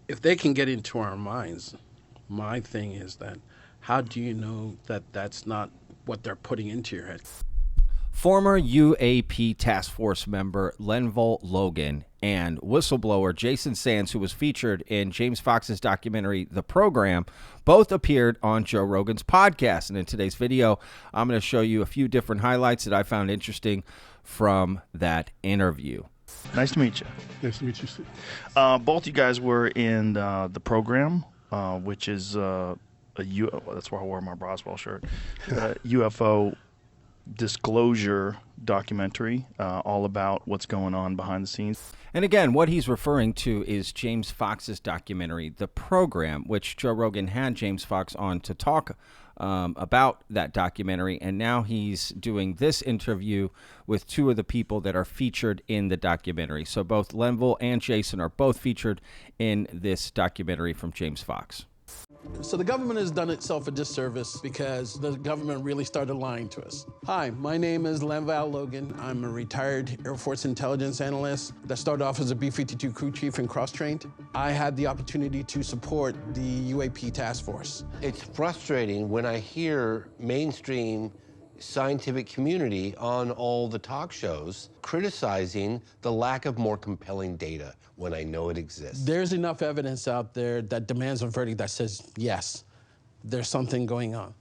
if they can get into our minds, my thing is that how do you know that that's not what they're putting into your head? Former UAP Task Force member Lenval Logan and whistleblower Jason Sands, who was featured in James Fox's documentary The Program, both appeared on Joe Rogan's podcast. And in today's video, I'm going to show you a few different highlights that I found interesting from that interview. Nice to meet you. Nice to meet you, Steve. Both you guys were in The Program, which is that's why I wore my Roswell shirt, UFO disclosure documentary, all about what's going on behind the scenes. And again, what he's referring to is James Fox's documentary, The Program, which Joe Rogan had James Fox on to talk about that documentary. And now he's doing this interview with two of the people that are featured in the documentary. So both Lenval and Jason are both featured in this documentary from James Fox. So the government has done itself a disservice because the government really started lying to us. Hi, my name is Lenval Logan. I'm a retired Air Force intelligence analyst that started off as a B-52 crew chief and cross-trained. I had the opportunity to support the UAP Task Force. It's frustrating when I hear mainstream scientific community on all the talk shows criticizing the lack of more compelling data when I know it exists. There's enough evidence out there that demands a verdict that says, yes, there's something going on.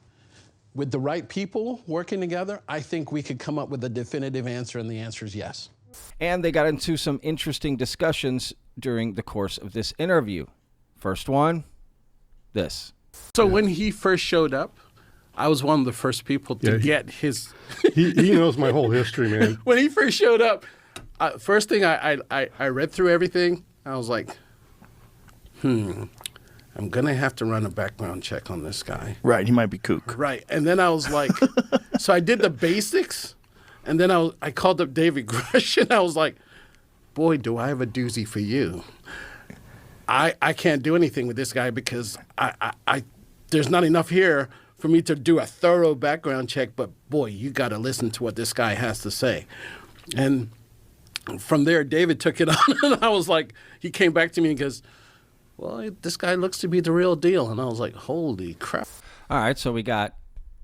With the right people working together, I think we could come up with a definitive answer, and the answer is yes. And they got into some interesting discussions during the course of this interview. First one, this. So when he first showed up, I was one of the first people to get his... he knows my whole history, man. When he first showed up, first thing I read through everything. I was like, I'm going to have to run a background check on this guy. Right, he might be kook. Right. And then I was like, so I did the basics. And then I called up David Grush, and I was like, boy, do I have a doozy for you. I can't do anything with this guy because there's not enough here for me to do a thorough background check, but boy, you got to listen to what this guy has to say. And from there, David took it on, and I was like, he came back to me and goes, well, this guy looks to be the real deal. And I was like, holy crap. All right, so we got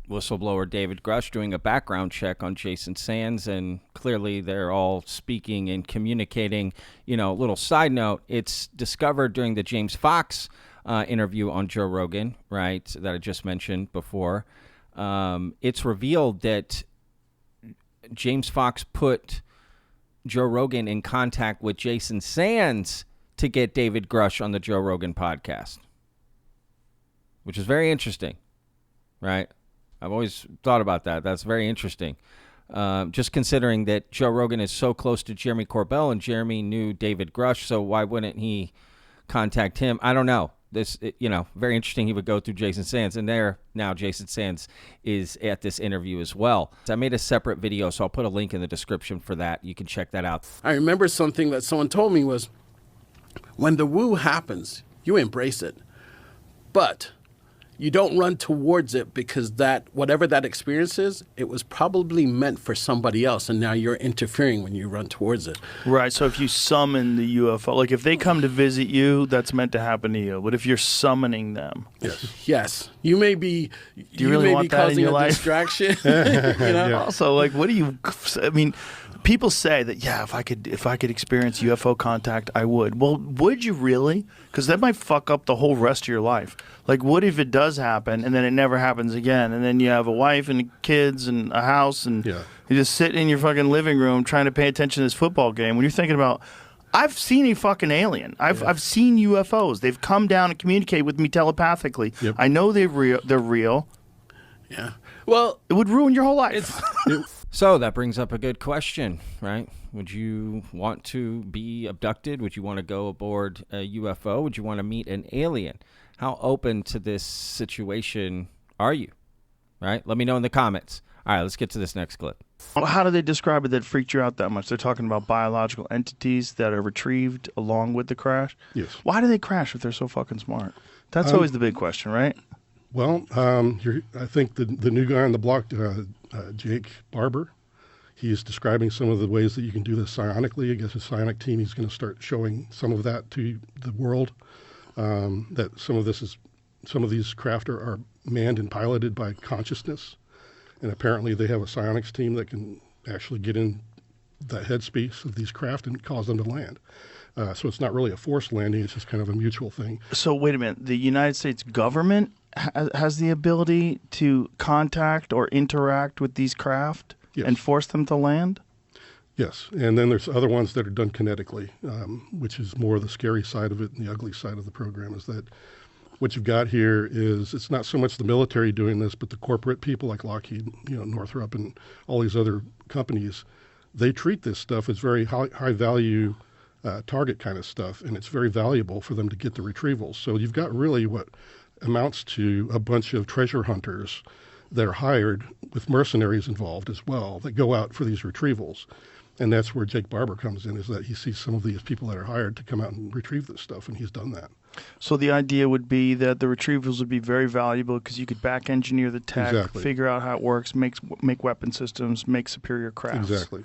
whistleblower David Grush doing a background check on Jason Sands, and clearly they're all speaking and communicating. You know, little side note, it's discovered during the James Fox interview on Joe Rogan, right, that I just mentioned before. It's revealed that James Fox put Joe Rogan in contact with Jason Sands to get David Grush on the Joe Rogan podcast, which is very interesting, right? I've always thought about that. That's very interesting. Just considering that Joe Rogan is so close to Jeremy Corbell, and Jeremy knew David Grush, so why wouldn't he contact him? I don't know. This, very interesting. He would go through Jason Sands, and there now Jason Sands is at this interview as well. I made a separate video, so I'll put a link in the description for that. You can check that out. I remember something that someone told me was, when the woo happens, you embrace it, but you don't run towards it, because that whatever that experience is, it was probably meant for somebody else, and now you're interfering when you run towards it. Right, so if you summon the UFO, like if they come to visit you, that's meant to happen to you. What if you're summoning them? Yes. You may be, do you really want that in your life? Distraction. Also, like, what do you, I mean, people say that, yeah, if I could experience UFO contact, I would. Well, would you really? Because that might fuck up the whole rest of your life. Like, what if it does happen and then it never happens again? And then you have a wife and kids and a house, and you just sit in your fucking living room trying to pay attention to this football game when you're thinking about, I've seen a fucking alien. I've seen UFOs. They've come down and communicate with me telepathically. Yep. I know they're real. Yeah. Well, it would ruin your whole life. So that brings up a good question, right? Would you want to be abducted? Would you want to go aboard a UFO? Would you want to meet an alien? How open to this situation are you? Right? Let me know in the comments. All right, let's get to this next clip. How do they describe it that freaked you out that much? They're talking about biological entities that are retrieved along with the crash? Yes. Why do they crash if they're so fucking smart? That's always the big question, right? Well, I think the new guy on the block, Jake Barber, he's describing some of the ways that you can do this psionically. I guess his psionic team, he's going to start showing some of that to the world. that some of these craft are manned and piloted by consciousness, and apparently they have a psionics team that can actually get in the headspace of these craft and cause them to land. So it's not really a forced landing; it's just kind of a mutual thing. So wait a minute, the United States government has the ability to contact or interact with these craft and force them to land? Yes, and then there's other ones that are done kinetically, which is more the scary side of it and the ugly side of the program. Is that what you've got here is it's not so much the military doing this, but the corporate people like Lockheed, Northrop, and all these other companies. They treat this stuff as very high value target kind of stuff, and it's very valuable for them to get the retrievals. So you've got really what amounts to a bunch of treasure hunters that are hired with mercenaries involved as well that go out for these retrievals. And that's where Jake Barber comes in, is that he sees some of these people that are hired to come out and retrieve this stuff, and he's done that. So the idea would be that the retrievals would be very valuable because you could back engineer the tech, figure out how it works, make weapon systems, make superior crafts. Exactly.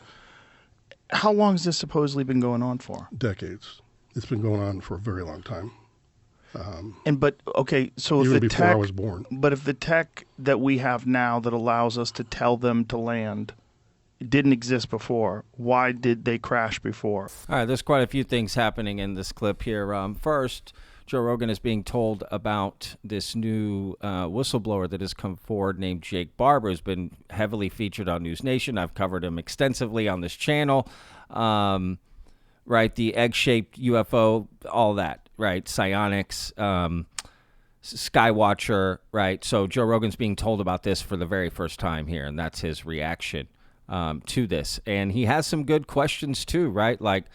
How long has this supposedly been going on for? Decades. It's been going on for a very long time. So even if the before tech, I was born. But if the tech that we have now that allows us to tell them to land didn't exist before, why did they crash before? All right, there's quite a few things happening in this clip here. First, Joe Rogan is being told about this new whistleblower that has come forward named Jake Barber, who's been heavily featured on News Nation. I've covered him extensively on this channel. Right, the egg-shaped UFO, all that, right, psionics, Skywatcher, right? So Joe Rogan's being told about this for the very first time here, and that's his reaction to this. And he has some good questions too, right? Like,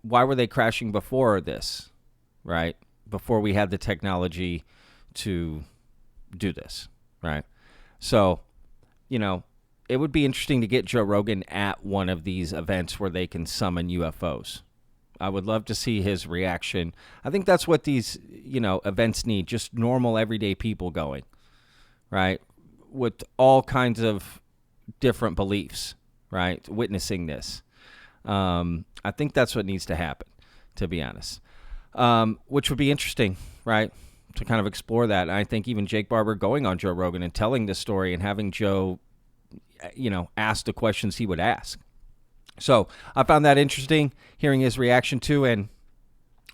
why were they crashing before this, right? Before we had the technology to do this, right? So, it would be interesting to get Joe Rogan at one of these events where they can summon UFOs. I would love to see his reaction. I think that's what these, events need, just normal everyday people going, right? With all kinds of different beliefs, right? Witnessing this. I think that's what needs to happen, to be honest. Which would be interesting, right? To kind of explore that. And I think even Jake Barber going on Joe Rogan and telling this story and having Joe, ask the questions he would ask. So I found that interesting, hearing his reaction too. And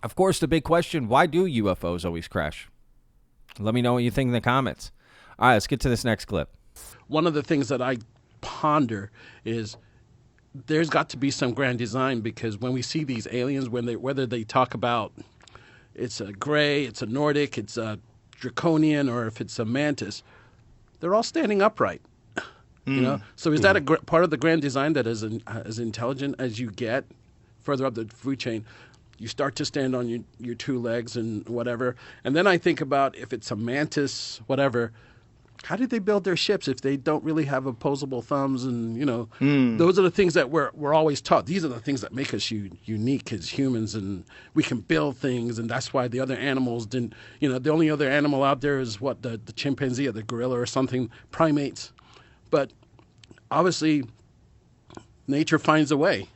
of course, the big question, why do UFOs always crash? Let me know what you think in the comments. All right, let's get to this next clip. One of the things that I ponder is there's got to be some grand design, because when we see these aliens, whether they talk about it's a gray, it's a Nordic, it's a draconian, or if it's a mantis, they're all standing upright. So is that a part of the grand design, that is as intelligent as you get further up the food chain, you start to stand on your two legs and whatever. And then I think about if it's a mantis, whatever, how did they build their ships if they don't really have opposable thumbs? And, those are the things that we're always taught. These are the things that make us unique as humans, and we can build things. And that's why the other animals didn't, the only other animal out there is the chimpanzee or the gorilla or something, primates. But obviously, nature finds a way,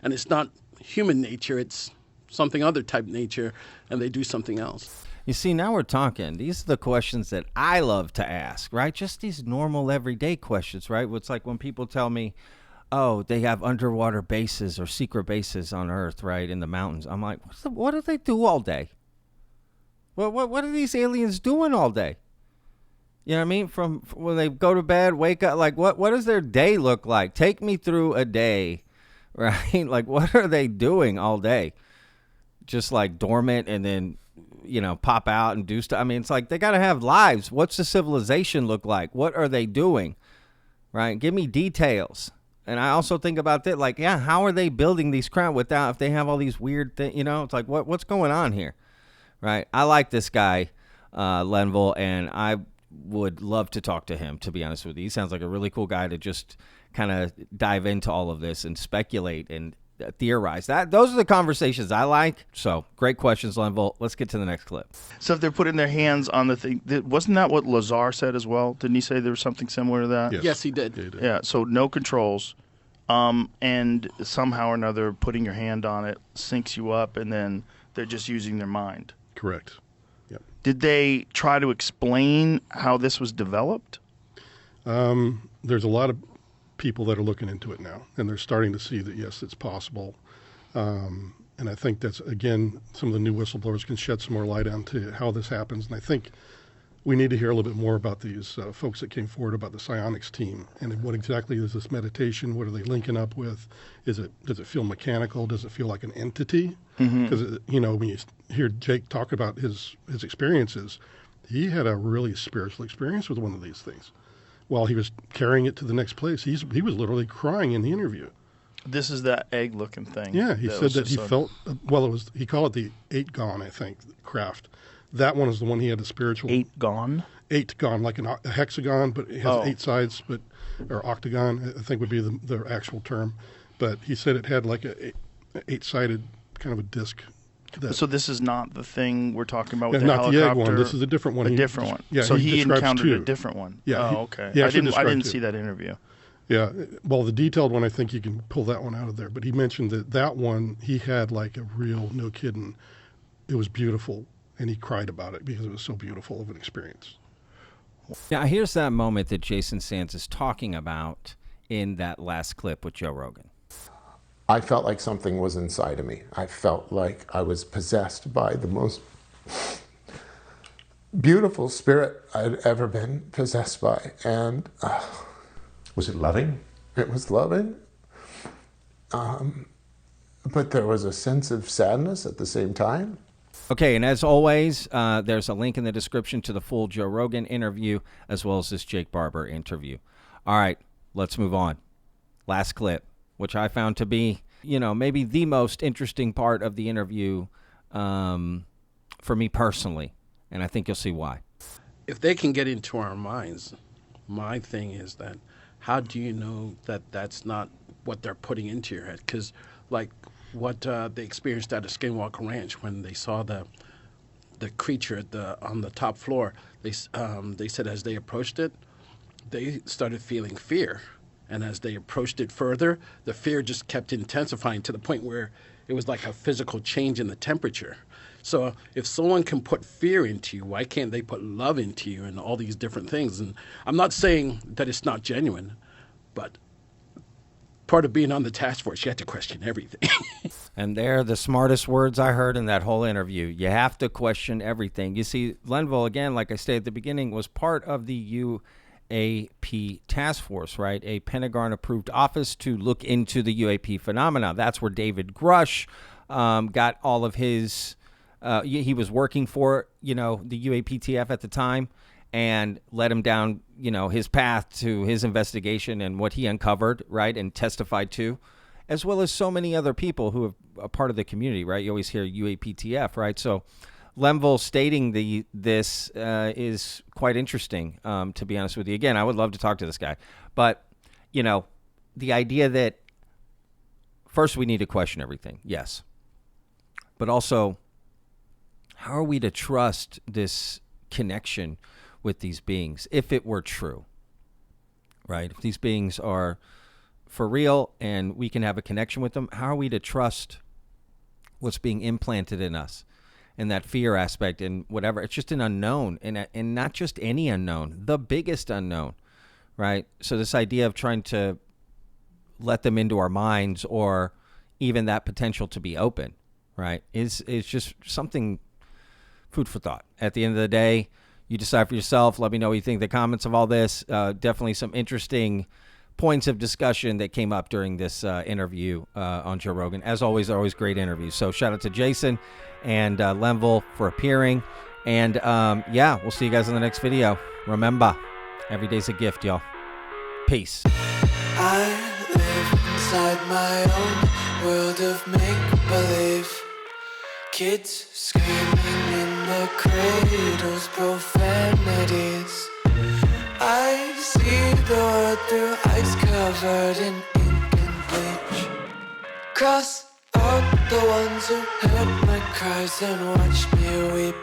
and it's not human nature, it's something other type nature, and they do something else. You see, now we're talking. These are the questions that I love to ask, right? Just these normal everyday questions, right? It's like when people tell me, oh, they have underwater bases or secret bases on Earth, right, in the mountains. I'm like, what do they do all day? What are these aliens doing all day? You know what I mean? From when they go to bed, wake up, like what does their day look like? Take me through a day, right? Like, what are they doing all day? Just like dormant and then, pop out and do stuff. I mean, it's like they got to have lives. What's the civilization look like? What are they doing? Right? Give me details. And I also think about that, like, how are they building these crowd without, if they have all these weird things, it's like, what's going on here? Right? I like this guy, Lenval, and I would love to talk to him, to be honest with you. He sounds like a really cool guy to just kind of dive into all of this and speculate and theorize. Those are the conversations I like. So great questions, Lenval. Let's get to the next clip. So if they're putting their hands on the thing, wasn't that what Lazar said as well? Didn't he say there was something similar to that? Yes, he did. Yeah, so no controls, and somehow or another putting your hand on it syncs you up, and then they're just using their mind. Correct. Yep. Did they try to explain how this was developed? There's a lot of people that are looking into it now, and they're starting to see that, yes, it's possible. And I think that's, again, some of the new whistleblowers can shed some more light onto how this happens. And I think we need to hear a little bit more about these folks that came forward about the Psionics team and what exactly is this meditation? What are they linking up with? Does it feel mechanical? Does it feel like an entity? Because, when you hear Jake talk about his experiences, he had a really spiritual experience with one of these things. While he was carrying it to the next place, he was literally crying in the interview. This is that egg-looking thing. Yeah, he said that he felt, he called it the 8-gon, I think, craft. That one is the one he had the spiritual. 8-gon? 8-gon, like a hexagon, but it has 8 sides, or octagon, I think would be the actual term. But he said it had like a 8-sided kind of a disc. So this is not the thing we're talking about with not helicopter? The egg one. This is a different one. A different one. Yeah, so he encountered two. a different one. Yeah. Okay. I didn't see that interview. Yeah. Well, the detailed one, I think you can pull that one out of there. But he mentioned that one, he had like a real, no kidding, it was beautiful. And he cried about it because it was so beautiful of an experience. Now, here's that moment that Jason Sands is talking about in that last clip with Joe Rogan. I felt like something was inside of me. I felt like I was possessed by the most beautiful spirit I'd ever been possessed by. And was it loving? It was loving. But there was a sense of sadness at the same time. Okay, and as always, there's a link in the description to the full Joe Rogan interview, as well as this Jake Barber interview. All right, let's move on. Last clip, which I found to be, maybe the most interesting part of the interview for me personally, and I think you'll see why. If they can get into our minds, my thing is that how do you know that that's not what they're putting into your head? Because, like, what they experienced at a Skinwalker Ranch when they saw the creature on the top floor, they said as they approached it, they started feeling fear. And as they approached it further, the fear just kept intensifying to the point where it was like a physical change in the temperature. So if someone can put fear into you, why can't they put love into you and all these different things? And I'm not saying that it's not genuine, but part of being on the task force, you have to question everything. And they're the smartest words I heard in that whole interview. You have to question everything. You see, Lenval, again, like I stated at the beginning, was part of the UAP Task Force, right? A Pentagon-approved office to look into the UAP phenomena. That's where David Grush got all of his... he was working for, the UAPTF at the time, and led him down, his path to his investigation and what he uncovered, right, and testified to, as well as so many other people who are a part of the community, right? You always hear UAPTF, right? So Lenval stating this is quite interesting, to be honest with you. Again, I would love to talk to this guy. But, the idea that first we need to question everything, yes. But also, how are we to trust this connection with these beings if it were true, right? If these beings are for real and we can have a connection with them, how are we to trust what's being implanted in us and that fear aspect and whatever? It's just an unknown, and not just any unknown, the biggest unknown, right? So this idea of trying to let them into our minds or even that potential to be open, right, is just something food for thought. At the end of the day, you decide for yourself. Let me know what you think. The comments of all this, definitely some interesting points of discussion that came up during this interview on Joe Rogan. As always, they're always great interviews. So shout out to Jason and Lenval for appearing. And we'll see you guys in the next video. Remember, every day's a gift, y'all. Peace. I live inside my own world of make-believe. Kids screaming in the cradles, profanities. I see the world through ice covered in ink and bleach. Cross out the ones who heard my cries and watched me weep.